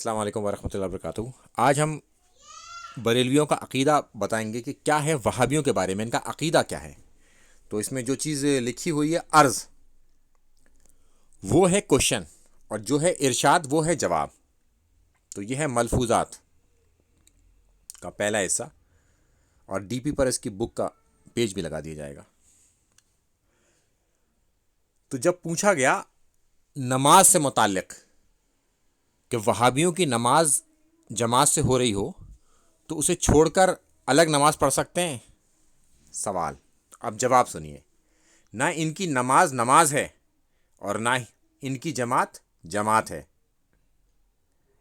السلام علیکم ورحمۃ اللہ وبرکاتہ۔ آج ہم بریلویوں کا عقیدہ بتائیں گے کہ کیا ہے وہابیوں کے بارے میں، ان کا عقیدہ کیا ہے۔ تو اس میں جو چیز لکھی ہوئی ہے عرض، وہ ہے کوشچن، اور جو ہے ارشاد وہ ہے جواب۔ تو یہ ہے ملفوظات کا پہلا حصہ، اور ڈی پی پر اس کی بک کا پیج بھی لگا دیا جائے گا۔ تو جب پوچھا گیا نماز سے متعلق کہ وہابیوں کی نماز جماعت سے ہو رہی ہو تو اسے چھوڑ کر الگ نماز پڑھ سکتے ہیں؟ سوال۔ اب جواب سنیے۔ نہ ان کی نماز نماز ہے اور نہ ان کی جماعت جماعت ہے۔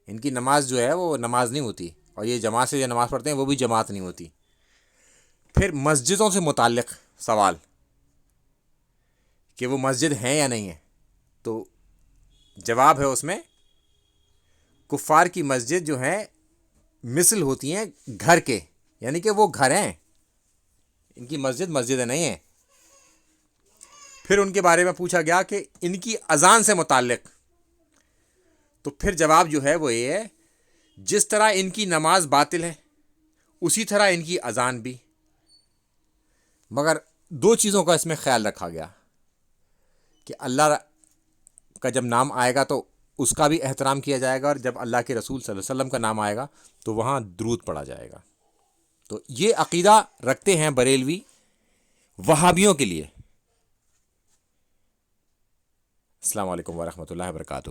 ان کی نماز جو ہے وہ نماز نہیں ہوتی، اور یہ جماعت سے جو نماز پڑھتے ہیں وہ بھی جماعت نہیں ہوتی۔ پھر مسجدوں سے متعلق سوال کہ وہ مسجد ہیں یا نہیں ہیں، تو جواب ہے اس میں کفار کی مسجد جو ہے مثل ہوتی ہیں گھر کے، یعنی کہ وہ گھر ہیں، ان کی مسجد مسجد نہیں ہے۔ پھر ان کے بارے میں پوچھا گیا کہ ان کی اذان سے متعلق، تو پھر جواب جو ہے وہ یہ ہے جس طرح ان کی نماز باطل ہے اسی طرح ان کی اذان بھی، مگر دو چیزوں کا اس میں خیال رکھا گیا کہ اللہ کا جب نام آئے گا تو اس کا بھی احترام کیا جائے گا، اور جب اللہ کے رسول صلی اللہ علیہ وسلم کا نام آئے گا تو وہاں درود پڑھا جائے گا۔ تو یہ عقیدہ رکھتے ہیں بریلوی وہابیوں کے لیے۔ السلام علیکم ورحمۃ اللہ وبرکاتہ۔